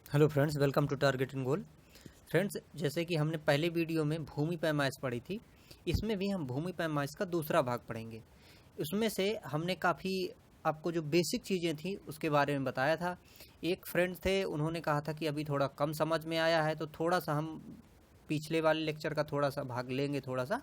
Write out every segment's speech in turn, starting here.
Hello friends, welcome to target and goal. Friends, जैसे कि हमने पहले वीडियो में भूमि पैमाइश पढ़ी थी, इसमें भी हम भूमि पैमाइश का दूसरा भाग पढ़ेंगे। उसमें से हमने काफ़ी आपको जो बेसिक चीज़ें थी उसके बारे में बताया था। एक फ्रेंड थे, उन्होंने कहा था कि अभी थोड़ा कम समझ में आया है, तो थोड़ा सा हम पिछले वाले लेक्चर का थोड़ा सा भाग लेंगे थोड़ा सा,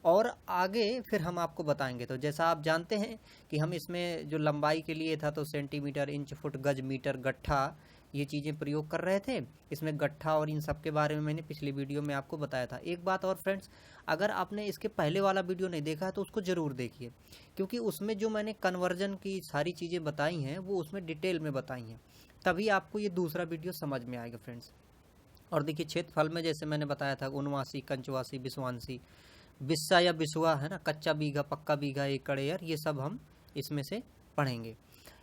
और आगे फिर हम आपको बताएंगे। तो जैसा आप जानते हैं कि हम इसमें जो लंबाई के लिए था तो सेंटीमीटर, इंच, फुट, गज, मीटर, गट्ठा, ये चीज़ें प्रयोग कर रहे थे। इसमें गट्ठा और इन सब के बारे में मैंने पिछली वीडियो में आपको बताया था। एक बात और फ्रेंड्स, अगर आपने इसके पहले वाला वीडियो नहीं देखा है तो उसको ज़रूर देखिए, क्योंकि उसमें जो मैंने कन्वर्जन की सारी चीज़ें बताई हैं वो उसमें डिटेल में बताई हैं, तभी आपको ये दूसरा वीडियो समझ में आएगा फ्रेंड्स। और देखिए, क्षेत्रफल में जैसे मैंने बताया था, उनवासी, कंचवासी, बिसवांसी, बिस्सा या बिसुआ है ना, कच्चा बीघा, पक्का बीघा, एकड़, एयर, ये सब हम इसमें से पढ़ेंगे।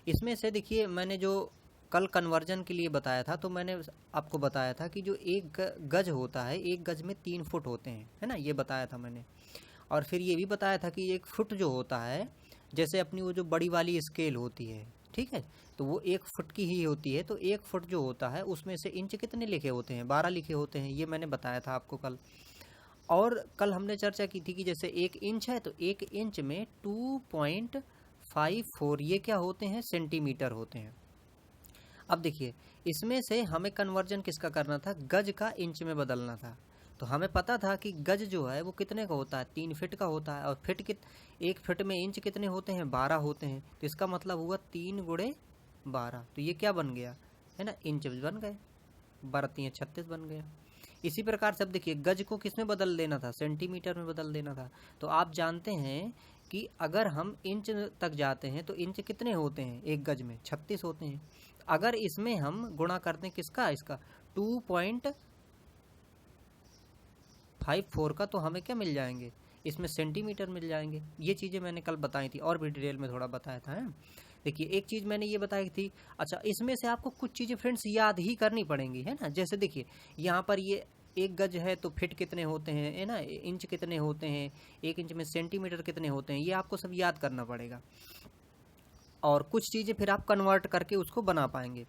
इसमें से देखिए, मैंने जो कल कन्वर्जन के लिए बताया था, तो मैंने आपको बताया था कि जो एक गज होता है, एक गज में 3 फुट होते हैं, है ना, ये बताया था मैंने। और फिर ये भी बताया था कि एक फुट जो होता है, जैसे अपनी वो जो बड़ी वाली स्केल होती है, ठीक है, तो वो 1 फुट की ही होती है। तो 1 फुट जो होता है उसमें से इंच कितने लिखे होते हैं? 12 लिखे होते हैं, ये मैंने बताया था आपको कल। और कल हमने चर्चा की थी कि जैसे 1 इंच है तो 1 इंच में 2.54 ये क्या होते हैं? सेंटीमीटर होते हैं। अब देखिए, इसमें से हमें कन्वर्जन किसका करना था? गज का इंच में बदलना था। तो हमें पता था कि गज जो है वो कितने का होता है? 3 फीट का होता है। और फिट 1 फीट में इंच कितने होते हैं? 12 होते हैं। तो इसका मतलब हुआ 3 गुणे 12, तो ये क्या बन गया? है ना, इंच बन गए, 12 36 बन गया। इसी प्रकार से अब देखिए, गज को किस में बदल देना था? सेंटीमीटर में बदल देना था। तो आप जानते हैं कि अगर हम इंच तक जाते हैं तो इंच कितने होते हैं? एक गज में 36 होते हैं। अगर इसमें हम गुणा करते हैं किसका? इसका 2.54 का, तो हमें क्या मिल जाएंगे? इसमें सेंटीमीटर मिल जाएंगे। ये चीज़ें मैंने कल बताई थी और भी डिटेल में थोड़ा बताया था, है। देखिए, एक चीज़ मैंने ये बताई थी। अच्छा, इसमें से आपको कुछ चीज़ें फ्रेंड्स याद ही करनी पड़ेंगी, है ना। जैसे देखिए, यहाँ पर ये 1 गज है तो फिट कितने होते हैं, है ना, इंच कितने होते हैं, 1 इंच में सेंटीमीटर कितने होते हैं, ये आपको सब याद करना पड़ेगा। और कुछ चीज़ें फिर आप कन्वर्ट करके उसको बना पाएंगे।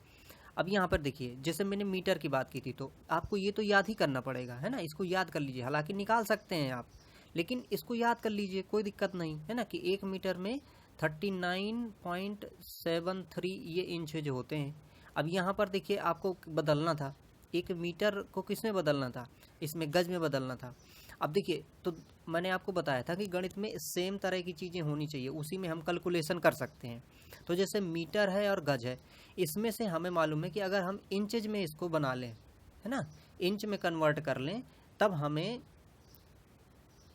अब यहाँ पर देखिए, जैसे मैंने मीटर की बात की थी, तो आपको ये तो याद ही करना पड़ेगा, है ना। इसको याद कर लीजिए, हालांकि निकाल सकते हैं आप, लेकिन इसको याद कर लीजिए, कोई दिक्कत नहीं, है ना, कि 1 मीटर में 39.73 ये इंच जो होते हैं। अब यहाँ पर देखिए, आपको बदलना था, 1 मीटर को किस में बदलना था? इसमें गज में बदलना था। अब देखिए, तो मैंने आपको बताया था कि गणित में सेम तरह की चीज़ें होनी चाहिए, उसी में हम कैलकुलेशन कर सकते हैं। तो जैसे मीटर है और गज है, इसमें से हमें मालूम है कि अगर हम इंचेज में इसको बना लें, है ना, इंच में कन्वर्ट कर लें, तब हमें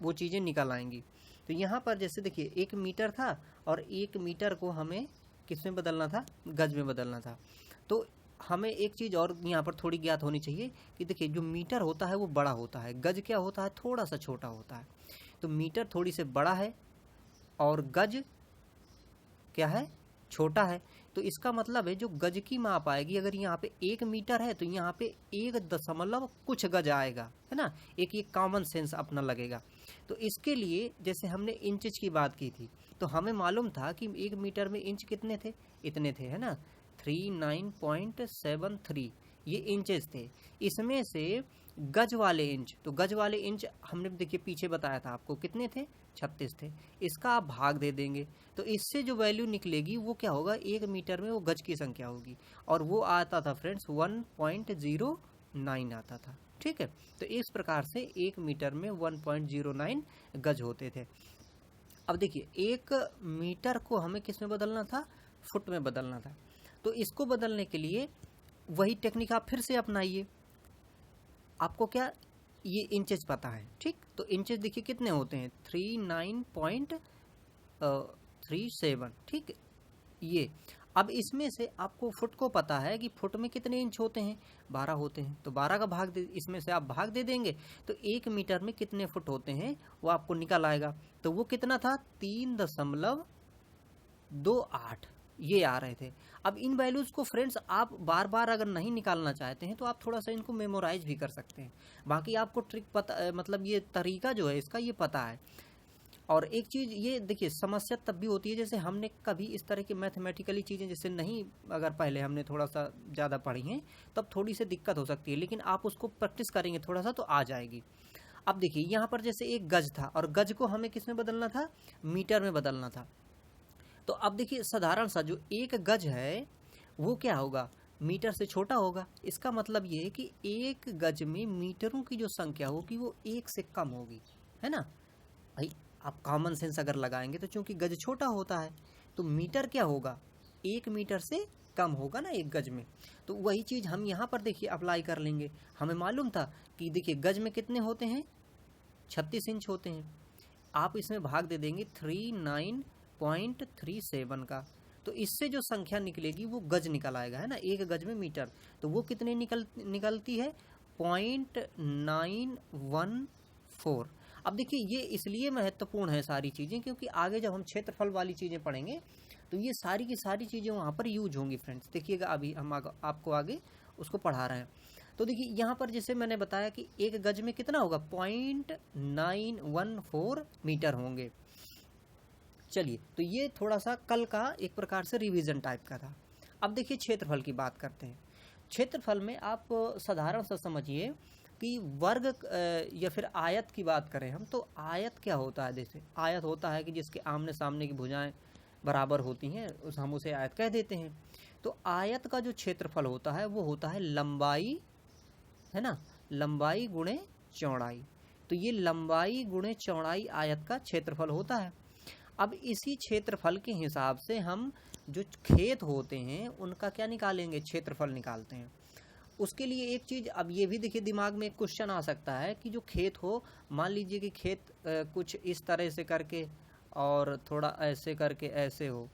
वो चीज़ें निकल आएंगी। तो यहाँ पर जैसे देखिए, 1 मीटर था और 1 मीटर को हमें किस में बदलना था? गज में बदलना था। तो हमें एक चीज़ और यहाँ पर थोड़ी ज्ञात होनी चाहिए कि देखिए, जो मीटर होता है वो बड़ा होता है, गज क्या होता है? थोड़ा सा छोटा होता है। तो मीटर थोड़ी से बड़ा है और गज क्या है? छोटा है। तो इसका मतलब है जो गज की माप आएगी, अगर यहाँ पे 1 मीटर है तो यहाँ पे 1 दशमलव कुछ गज आएगा, है ना। एक ये कॉमन सेंस अपना लगेगा। तो इसके लिए जैसे हमने इंचेज की बात की थी, तो हमें मालूम था कि 1 मीटर में इंच कितने थे? इतने थे, है ना, 39.73 ये इंचेस थे। इसमें से गज वाले इंच, तो गज वाले इंच हमने देखिए पीछे बताया था आपको, कितने थे? 36 थे। इसका आप भाग दे देंगे, तो इससे जो वैल्यू निकलेगी वो क्या होगा? 1 मीटर में वो गज की संख्या होगी, और वो आता था फ्रेंड्स 1.09 आता था, ठीक है। तो इस प्रकार से 1 मीटर में 1.09 गज होते थे। अब देखिए, 1 मीटर को हमें किस में बदलना था? फुट में बदलना था। तो इसको बदलने के लिए वही टेक्निक आप फिर से अपनाइए। आपको क्या, ये इंचेज पता है, ठीक, तो इंचेज देखिए कितने होते हैं? 39.37, ठीक। ये अब इसमें से आपको फुट को पता है कि फुट में कितने इंच होते हैं? 12 होते हैं। तो 12 का भाग दे, इसमें से आप भाग दे देंगे, तो 1 मीटर में कितने फुट होते हैं वो आपको निकल आएगा। तो वो कितना था? 3.28 ये आ रहे थे। अब इन वैल्यूज़ को फ्रेंड्स आप बार बार अगर नहीं निकालना चाहते हैं तो आप थोड़ा सा इनको मेमोराइज भी कर सकते हैं। बाकी आपको ट्रिक पता, मतलब ये तरीका जो है इसका ये पता है। और एक चीज़ ये देखिए, समस्या तब भी होती है जैसे हमने कभी इस तरह की मैथमेटिकली चीज़ें जैसे नहीं, अगर पहले हमने थोड़ा सा ज़्यादा पढ़ी हैं तब थोड़ी सी दिक्कत हो सकती है, लेकिन आप उसको प्रैक्टिस करेंगे थोड़ा सा तो आ जाएगी। अब देखिए यहाँ पर जैसे एक गज था और गज को हमें किस में बदलना था, मीटर में बदलना था। तो अब देखिए साधारण सा जो एक गज है वो क्या होगा, मीटर से छोटा होगा। इसका मतलब ये है कि एक गज में मीटरों की जो संख्या होगी वो एक से कम होगी, है ना भाई। आप कॉमन सेंस अगर लगाएंगे तो चूंकि गज छोटा होता है तो मीटर क्या होगा, एक मीटर से कम होगा ना एक गज में। तो वही चीज़ हम यहाँ पर देखिए अप्लाई कर लेंगे। हमें मालूम था कि देखिए गज में कितने होते हैं, 36 इंच होते हैं। आप इसमें भाग दे देंगे 39.37 का, तो इससे जो संख्या निकलेगी वो गज निकल आएगा, है ना, एक गज में मीटर। तो वो कितने निकलती है, 0.914। अब देखिए ये इसलिए महत्वपूर्ण है सारी चीज़ें क्योंकि आगे जब हम क्षेत्रफल वाली चीज़ें पढ़ेंगे तो ये सारी की सारी चीज़ें वहाँ पर यूज होंगी फ्रेंड्स। देखिएगा अभी हम आपको आगे उसको पढ़ा रहे हैं। तो देखिए यहाँ पर जैसे मैंने बताया कि एक गज में कितना होगा, 0.914 मीटर होंगे। चलिए, तो ये थोड़ा सा कल का एक प्रकार से रिवीजन टाइप का था। अब देखिए क्षेत्रफल की बात करते हैं। क्षेत्रफल में आप साधारण सा समझिए कि वर्ग या फिर आयत की बात करें हम, तो आयत क्या होता है, जैसे आयत होता है कि जिसके आमने सामने की भुजाएं बराबर होती हैं, हम उसे आयत कह देते हैं। तो आयत का जो क्षेत्रफल होता है वो होता है लंबाई, है ना, लंबाई गुणे चौड़ाई। तो ये लंबाई गुणे चौड़ाई आयत का क्षेत्रफल होता है। अब इसी क्षेत्रफल के हिसाब से हम जो खेत होते हैं उनका क्या निकालेंगे, क्षेत्रफल निकालते हैं। उसके लिए एक चीज़, अब ये भी देखिए दिमाग में एक क्वेश्चन आ सकता है कि जो खेत हो, मान लीजिए कि खेत कुछ इस तरह से करके और थोड़ा ऐसे करके ऐसे हो,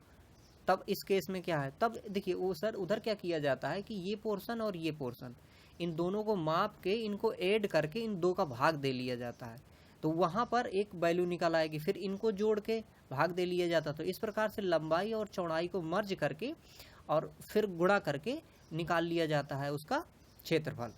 तब इस केस में क्या है, तब देखिए वो सर उधर क्या किया जाता है कि ये पोर्शन और ये पोर्शन, इन दोनों को माप के इनको ऐड करके इन दो का भाग दे लिया जाता है। तो वहाँ पर एक वैल्यू निकल आएगी, फिर इनको जोड़ के भाग दे लिया जाता। तो इस प्रकार से लंबाई और चौड़ाई को मर्ज करके और फिर गुणा करके निकाल लिया जाता है उसका क्षेत्रफल।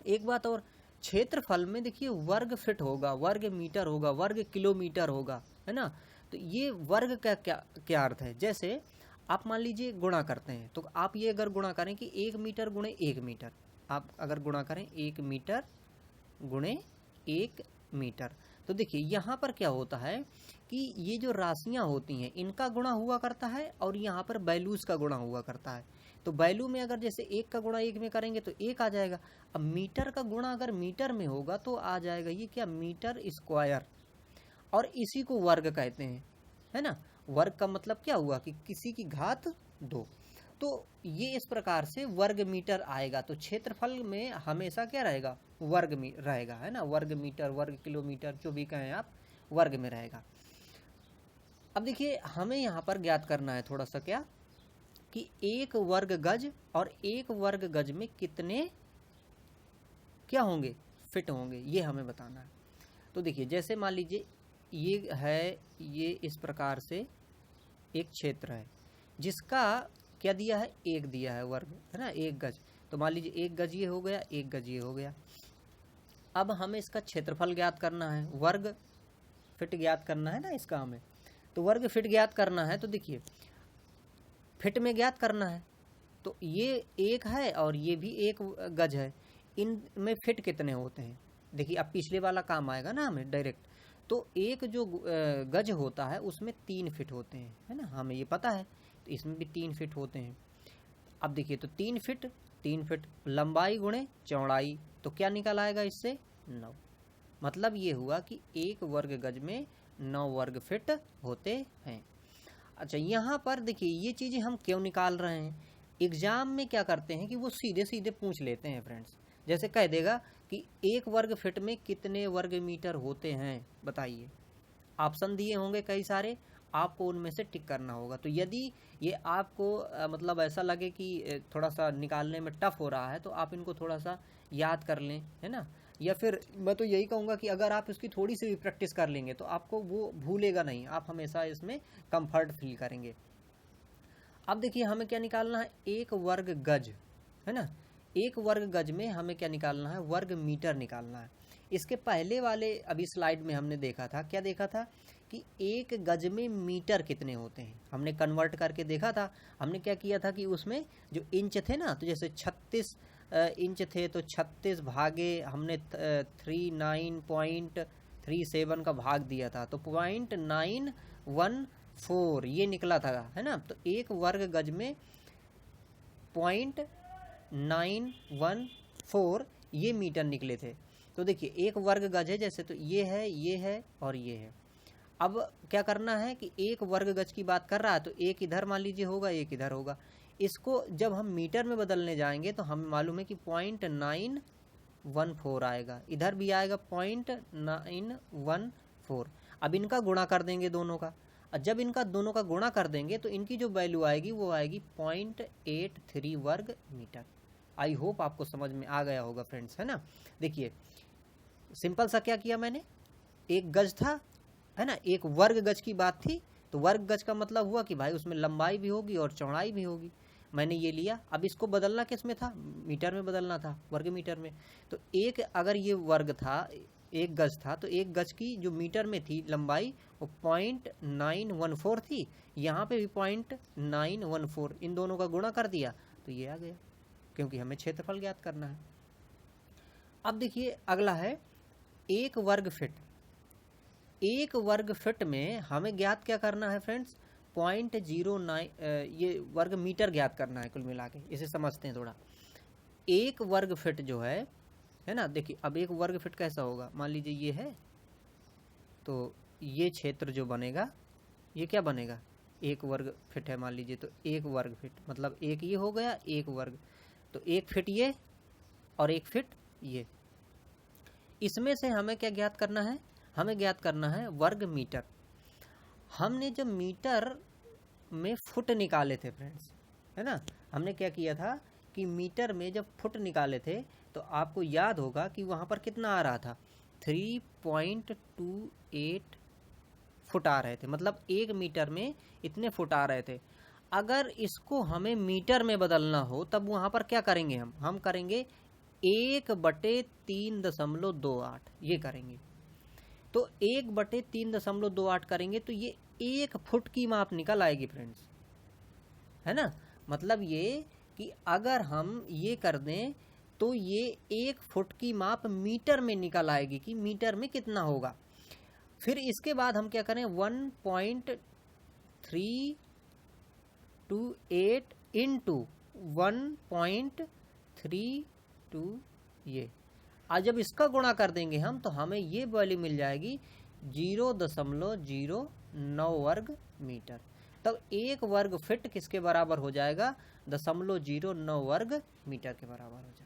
एक बात और, क्षेत्रफल में देखिए वर्ग फिट होगा, वर्ग मीटर होगा, वर्ग किलोमीटर होगा, है ना। तो ये वर्ग का क्या अर्थ है, जैसे आप मान लीजिए गुणा करते हैं तो आप ये अगर गुणा करें कि 1 मीटर गुणे 1 मीटर, आप अगर गुणा करें 1 मीटर गुणे 1 मीटर, तो देखिए यहाँ पर क्या होता है कि ये जो राशियाँ होती हैं इनका गुणा हुआ करता है और यहाँ पर वैल्यूज़ का गुणा हुआ करता है। तो वैल्यू में अगर जैसे 1 का गुणा 1 में करेंगे तो 1 आ जाएगा। अब मीटर का गुणा अगर मीटर में होगा तो आ जाएगा ये क्या, मीटर स्क्वायर, और इसी को वर्ग कहते हैं, है ना। वर्ग का मतलब क्या हुआ कि किसी की घात 2। तो ये इस प्रकार से वर्ग मीटर आएगा। तो क्षेत्रफल में हमेशा क्या रहेगा, वर्ग में रहेगा, है ना, वर्ग मीटर, वर्ग किलोमीटर, जो भी कहें आप, वर्ग में रहेगा। अब देखिए हमें यहाँ पर ज्ञात करना है थोड़ा सा क्या, कि एक वर्ग गज और एक वर्ग गज में कितने क्या होंगे, फिट होंगे, ये हमें बताना है। तो देखिए जैसे मान लीजिए ये है, ये इस प्रकार से एक क्षेत्र है जिसका क्या दिया है, 1 दिया है वर्ग, है ना, 1 गज। तो मान लीजिए 1 गज ये हो गया, 1 गज ये हो गया। अब हमें इसका क्षेत्रफल ज्ञात करना है, वर्ग फिट ज्ञात करना है ना इसका हमें। तो वर्ग फिट ज्ञात करना है तो देखिए फिट में ज्ञात करना है, तो ये 1 है और ये भी 1 गज है, इनमें फिट कितने होते हैं। देखिए अब पिछले वाला काम आएगा ना हमें डायरेक्ट। तो एक जो गज होता है उसमें 3 फिट होते हैं, है ना, हमें ये पता है। तो इसमें भी 3 फिट होते हैं। अब देखिए तो 3 फिट लंबाई गुणे चौड़ाई, तो क्या निकल आएगा इससे, 9। मतलब ये हुआ कि एक वर्ग गज में 9 वर्ग फिट होते हैं। अच्छा यहाँ पर देखिए ये चीज़ें हम क्यों निकाल रहे हैं, एग्जाम में क्या करते हैं कि वो सीधे सीधे पूछ लेते हैं फ्रेंड्स। जैसे कह देगा कि एक वर्ग फिट में कितने वर्ग मीटर होते हैं बताइए, ऑप्शन दिए होंगे कई सारे, आपको उनमें से टिक करना होगा। तो यदि ये आपको मतलब ऐसा लगे कि थोड़ा सा निकालने में टफ हो रहा है तो आप इनको थोड़ा सा याद कर लें, है ना। या फिर मैं तो यही कहूँगा कि अगर आप इसकी थोड़ी सी भी प्रैक्टिस कर लेंगे तो आपको वो भूलेगा नहीं, आप हमेशा इसमें कंफर्ट फील करेंगे। अब देखिए हमें क्या निकालना है, एक वर्ग गज, है ना, एक वर्ग गज में हमें क्या निकालना है, वर्ग मीटर निकालना है। इसके पहले वाले अभी स्लाइड में हमने देखा था, क्या देखा था कि कि एक गज में मीटर कितने होते हैं। हमने कन्वर्ट करके देखा था। हमने क्या किया था कि उसमें जो इंच थे ना, तो जैसे 36 इंच थे तो 36 भागे हमने 39.37 का भाग दिया था, तो 0.914 ये निकला था, है ना। तो एक वर्ग गज में 0.914 ये मीटर निकले थे। तो देखिए एक वर्ग गज है जैसे, तो ये है और ये है। अब क्या करना है कि एक वर्ग गज की बात कर रहा है तो एक इधर मान लीजिए होगा, एक इधर होगा। इसको जब हम मीटर में बदलने जाएंगे तो हमें मालूम है कि 0.914 आएगा, इधर भी आएगा 0.914। अब इनका गुणा कर देंगे दोनों का, और जब इनका दोनों का गुणा कर देंगे तो इनकी जो वैल्यू आएगी वो आएगी 0.83 वर्ग मीटर। आई होप आपको समझ में आ गया होगा फ्रेंड्स, है ना। देखिए सिंपल सा क्या किया मैंने, एक गज था, है ना, एक वर्ग गज की बात थी, तो वर्ग गज का मतलब हुआ कि भाई उसमें लंबाई भी होगी और चौड़ाई भी होगी। मैंने ये लिया। अब इसको बदलना किस में था, मीटर में बदलना था, वर्ग मीटर में। तो एक अगर ये वर्ग था, एक गज था, तो एक गज की जो मीटर में थी लंबाई वो 0.914 थी, यहाँ पे भी 0.914, इन दोनों का गुणा कर दिया तो ये आ गया, क्योंकि हमें क्षेत्रफल ज्ञात करना है। अब देखिए अगला है एक वर्ग फिट। एक वर्ग फिट में हमें ज्ञात क्या करना है फ्रेंड्स, 0.09 ये वर्ग मीटर ज्ञात करना है कुल मिला के। इसे समझते हैं थोड़ा। एक वर्ग फिट जो है ना, देखिए अब एक वर्ग फिट कैसा होगा, मान लीजिए ये है, तो ये क्षेत्र जो बनेगा ये क्या बनेगा, एक वर्ग फिट है मान लीजिए, तो एक वर्ग फिट मतलब एक ये हो गया एक वर्ग, तो एक फिट ये और एक फिट ये। इसमें से हमें क्या ज्ञात करना है, हमें ज्ञात करना है वर्ग मीटर। हमने जब मीटर में फुट निकाले थे फ्रेंड्स, है ना, हमने क्या किया था कि मीटर में जब फुट निकाले थे तो आपको याद होगा कि वहाँ पर कितना आ रहा था, 3.28 फुट आ रहे थे, मतलब एक मीटर में इतने फुट आ रहे थे। अगर इसको हमें मीटर में बदलना हो तब वहाँ पर क्या करेंगे, हम करेंगे 1/3.28 ये करेंगे। तो 1/3.28 करेंगे तो ये एक फुट की माप निकल आएगी फ्रेंड्स, है ना। मतलब ये कि अगर हम ये कर दें तो ये एक फुट की माप मीटर में निकल आएगी कि मीटर में कितना होगा। फिर इसके बाद हम क्या करें, 1.328 इंटू 1.32 ये, आज जब इसका गुणा कर देंगे हम तो हमें ये वैल्यू मिल जाएगी 0.09 वर्ग मीटर। तब एक वर्ग फिट किसके बराबर हो जाएगा, 0.09 वर्ग मीटर के बराबर हो जाएगा।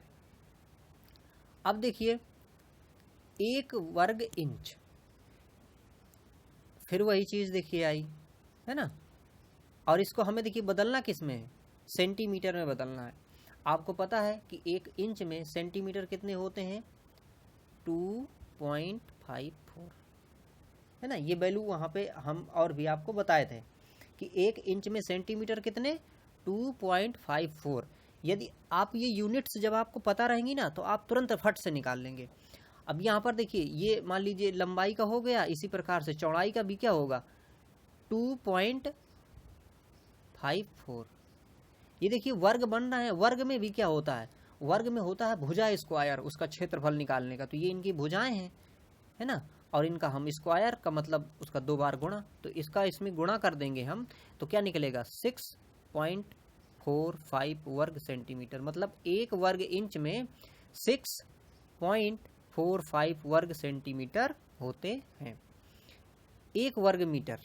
अब देखिए एक वर्ग इंच, फिर वही चीज देखिए आई, है ना। और इसको हमें देखिए बदलना किस में है, सेंटीमीटर में बदलना है। आपको पता है कि एक इंच में सेंटीमीटर कितने होते हैं, 2.54, है ना। ये वैल्यू वहाँ पे हम और भी आपको बताए थे कि एक इंच में सेंटीमीटर कितने, 2.54। यदि आप ये यूनिट्स जब आपको पता रहेंगी ना तो आप तुरंत फट से निकाल लेंगे। अब यहाँ पर देखिए ये मान लीजिए लंबाई का हो गया, इसी प्रकार से चौड़ाई का भी क्या होगा, 2.54। ये देखिए वर्ग बन रहा है, वर्ग में भी क्या होता है, वर्ग में होता है भुजा स्क्वायर, उसका क्षेत्रफल निकालने का। तो ये इनकी भुजाएं हैं, है ना, और इनका हम स्क्वायर का मतलब उसका 2 बार गुणा, तो इसका इसमें गुणा कर देंगे हम तो क्या निकलेगा, 6.45 वर्ग सेंटीमीटर। मतलब एक वर्ग इंच में 6.45 वर्ग सेंटीमीटर होते हैं एक वर्ग मीटर।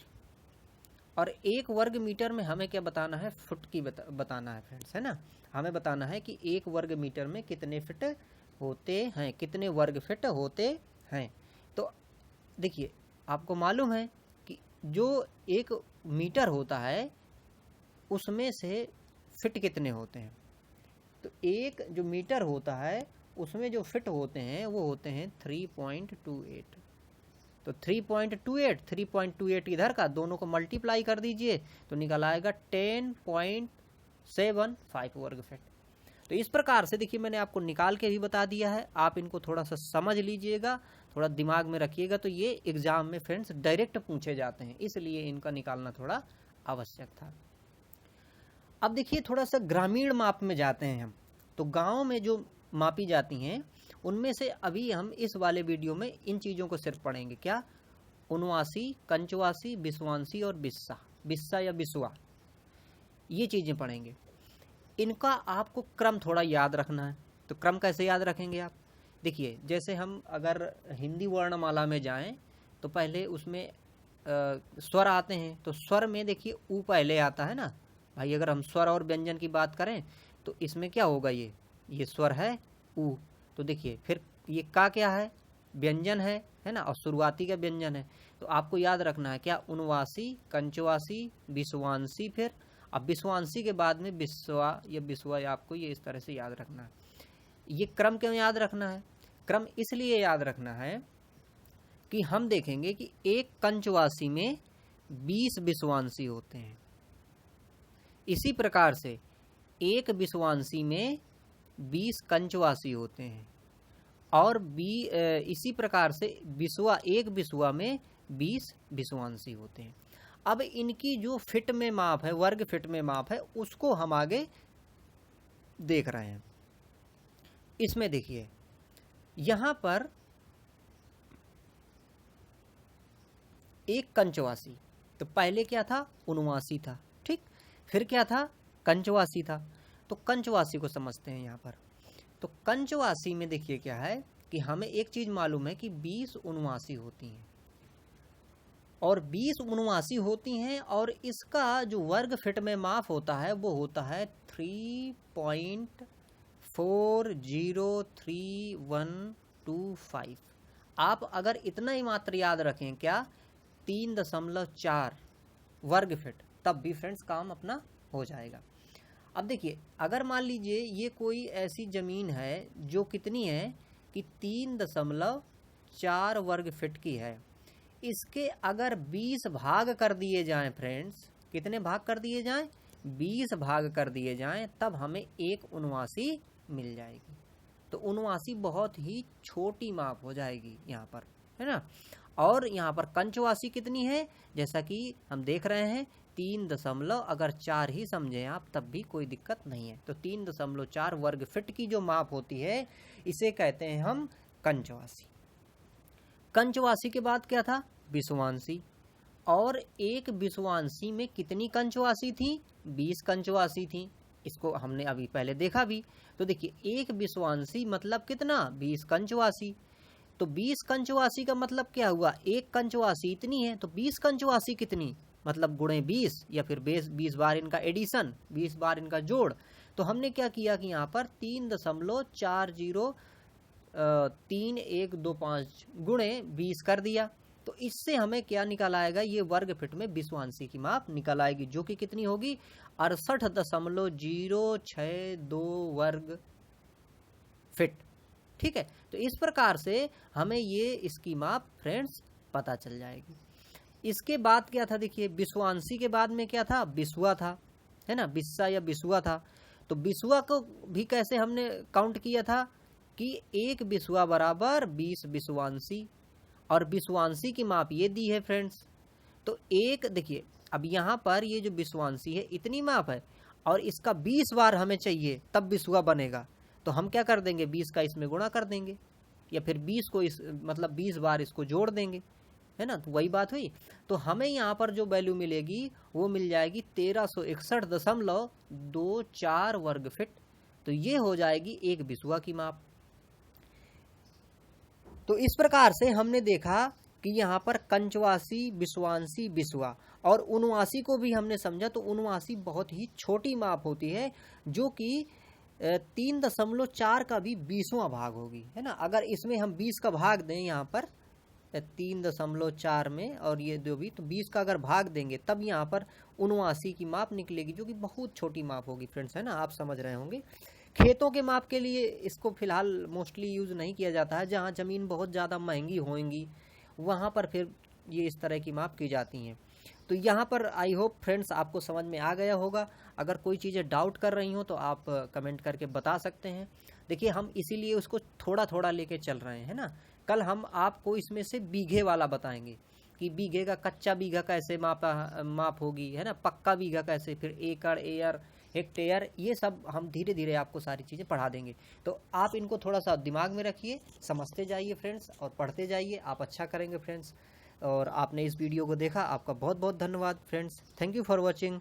और एक वर्ग मीटर में हमें क्या बताना है, फुट की बताना है फ्रेंड्स, है ना। हमें बताना है कि एक वर्ग मीटर में कितने फिट होते हैं, कितने वर्ग फिट होते हैं। तो देखिए आपको मालूम है कि जो एक मीटर होता है उसमें से फिट कितने होते हैं। तो एक जो मीटर होता है उसमें जो फिट होते हैं वो होते हैं 3.28। तो 3.28 इधर का, दोनों को मल्टीप्लाई कर दीजिए तो निकल आएगा 10.75 वर्ग फिट। तो इस प्रकार से देखिए मैंने आपको निकाल के भी बता दिया है, आप इनको थोड़ा सा समझ लीजिएगा, थोड़ा दिमाग में रखिएगा, तो ये एग्जाम में फ्रेंड्स डायरेक्ट पूछे जाते हैं, इसलिए इनका निकालना थोड़ा आवश्यक था। अब देखिए थोड़ा सा ग्रामीण माप में जाते हैं हम, तो गाँव में जो मापी जाती हैं उनमें से अभी हम इस वाले वीडियो में इन चीज़ों को सिर्फ पढ़ेंगे। क्या? उनवासी, कंचवासी, बिस्वांसी और बिस्सा, बिस्सा या बिस्वा, ये चीज़ें पढ़ेंगे। इनका आपको क्रम थोड़ा याद रखना है। तो क्रम कैसे याद रखेंगे आप? देखिए जैसे हम अगर हिंदी वर्णमाला में जाएं तो पहले उसमें स्वर आते हैं, तो स्वर में देखिए ऊ पहले आता है ना भाई। अगर हम स्वर और व्यंजन की बात करें तो इसमें क्या होगा, ये स्वर है ऊ, तो देखिए फिर ये का क्या है, व्यंजन है ना, और शुरुआती का व्यंजन है। तो आपको याद रखना है क्या, उनवासी, कंचवासी, बिस्वांसी, फिर अब बिस्वांसी के बाद में बिस्वा या बिस्वा, आपको ये इस तरह से याद रखना है। ये क्रम क्यों याद रखना है? क्रम इसलिए याद रखना है कि हम देखेंगे कि एक कंचवासी में 20 बिस्वांसी होते हैं, इसी प्रकार से एक बिस्वांसी में 20 कंचवासी होते हैं, और इसी प्रकार से एक बिस्वा में 20 बिस्वांसी होते हैं। अब इनकी जो फिट में माप है, वर्ग फिट में माप है, उसको हम आगे देख रहे हैं। इसमें देखिए यहां पर एक कंचवासी, तो पहले क्या था, उनवासी था, ठीक, फिर क्या था, कंचवासी था। तो कंचवासी को समझते हैं यहाँ पर। तो कंचवासी में देखिए क्या है कि हमें एक चीज मालूम है कि 20 उनवासी होती हैं, और 20 उनवासी होती हैं, और इसका जो वर्ग फिट में माप होता है वो होता है 3.4033125। आप अगर इतना ही मात्र याद रखें, क्या, 3.4 वर्ग फिट, तब भी फ्रेंड्स काम अपना हो जाएगा। अब देखिए अगर मान लीजिए ये कोई ऐसी जमीन है जो कितनी है कि 3.4 वर्ग फिट की है, इसके अगर 20 भाग कर दिए जाएं फ्रेंड्स, कितने भाग कर दिए जाएं, 20 भाग कर दिए जाएं, तब हमें एक उनवासी मिल जाएगी। तो उनवासी बहुत ही छोटी माप हो जाएगी यहाँ पर, है ना। और यहाँ पर कंचवासी कितनी है, जैसा कि हम देख रहे हैं 3.4 ही समझें आप, तब भी कोई दिक्कत नहीं है। तो 3.4 वर्ग फिट की जो माप होती है इसे कहते हैं हम कंचवासी। कंचवासी के बाद क्या था, बिस्वांसी, और एक बिस्वांसी में कितनी कंचवासी थी, 20 कंचवासी थी। इसको हमने अभी पहले देखा भी। तो देखिए एक बिस्वांसी मतलब कितना, 20 कंचवासी। तो 20 कंचवासी का मतलब क्या हुआ, एक कंचवासी इतनी है, तो 20 कंचवासी कितनी, मतलब गुणे 20, या फिर 20 बार इनका एडिशन, 20 बार इनका जोड़। तो हमने क्या किया कि यहाँ पर 3.403125 गुणे 20 कर दिया। तो इससे हमें क्या निकल आएगा, ये वर्ग फिट में बिस्वांसी की माप निकल आएगी, जो कि कितनी होगी, 68.062 वर्ग फिट। ठीक है, तो इस प्रकार से हमें ये इसकी माप फ्रेंड्स पता चल जाएगी। इसके बाद क्या था, देखिए बिस्वांसी के बाद में क्या था, बिस्वा था, है ना, बिस्सा या बिस्वा था। तो बिस्वा को भी कैसे हमने काउंट किया था कि एक बिस्वा बराबर 20 बिस्वांसी, और बिस्वांसी की माप ये दी है फ्रेंड्स। तो एक देखिए अब यहाँ पर ये जो बिस्वांसी है इतनी माप है, और इसका 20 बार हमें चाहिए तब बिस्वा बनेगा। तो हम क्या कर देंगे, 20 का इसमें गुणा कर देंगे, या फिर 20 को इस मतलब 20 बार इसको जोड़ देंगे, है ना। तो वही बात हुई। तो हमें यहाँ पर जो वैल्यू मिलेगी वो मिल जाएगी 1361.24 वर्ग फिट। तो ये हो जाएगी एक बिस्वा की माप। तो इस प्रकार से हमने देखा कि यहाँ पर कंचवासी, बिस्वांसी, बिस्वा और उनवासी को भी हमने समझा। तो उनवासी बहुत ही छोटी माप होती है, जो कि 3.4 का भी 20वां भाग होगी, है ना। अगर इसमें हम 20 का भाग दें यहाँ पर 3.4 में, और ये दो भी, तो 20 का अगर भाग देंगे तब यहाँ पर उनवासी की माप निकलेगी, जो कि बहुत छोटी माप होगी फ्रेंड्स, है ना। आप समझ रहे होंगे। खेतों के माप के लिए इसको फिलहाल मोस्टली यूज़ नहीं किया जाता है। जहाँ ज़मीन बहुत ज़्यादा महंगी होंगी वहाँ पर फिर ये इस तरह की माप की जाती हैं। तो यहाँ पर आई होप फ्रेंड्स आपको समझ में आ गया होगा। अगर कोई चीज़ें डाउट कर रही हो तो आप कमेंट करके बता सकते हैं। देखिए हम इसीलिए उसको थोड़ा थोड़ा लेके चल रहे हैं ना। कल हम आपको इसमें से बीघे वाला बताएंगे कि बीघे का कच्चा बीघा कैसे माप होगी, है ना, पक्का बीघा कैसे, फिर एकड़, एयर, हेक्टेयर, ये सब हम धीरे धीरे आपको सारी चीज़ें पढ़ा देंगे। तो आप इनको थोड़ा सा दिमाग में रखिए, समझते जाइए फ्रेंड्स और पढ़ते जाइए, आप अच्छा करेंगे फ्रेंड्स। और आपने इस वीडियो को देखा, आपका बहुत बहुत धन्यवाद friends. Thank you for watching.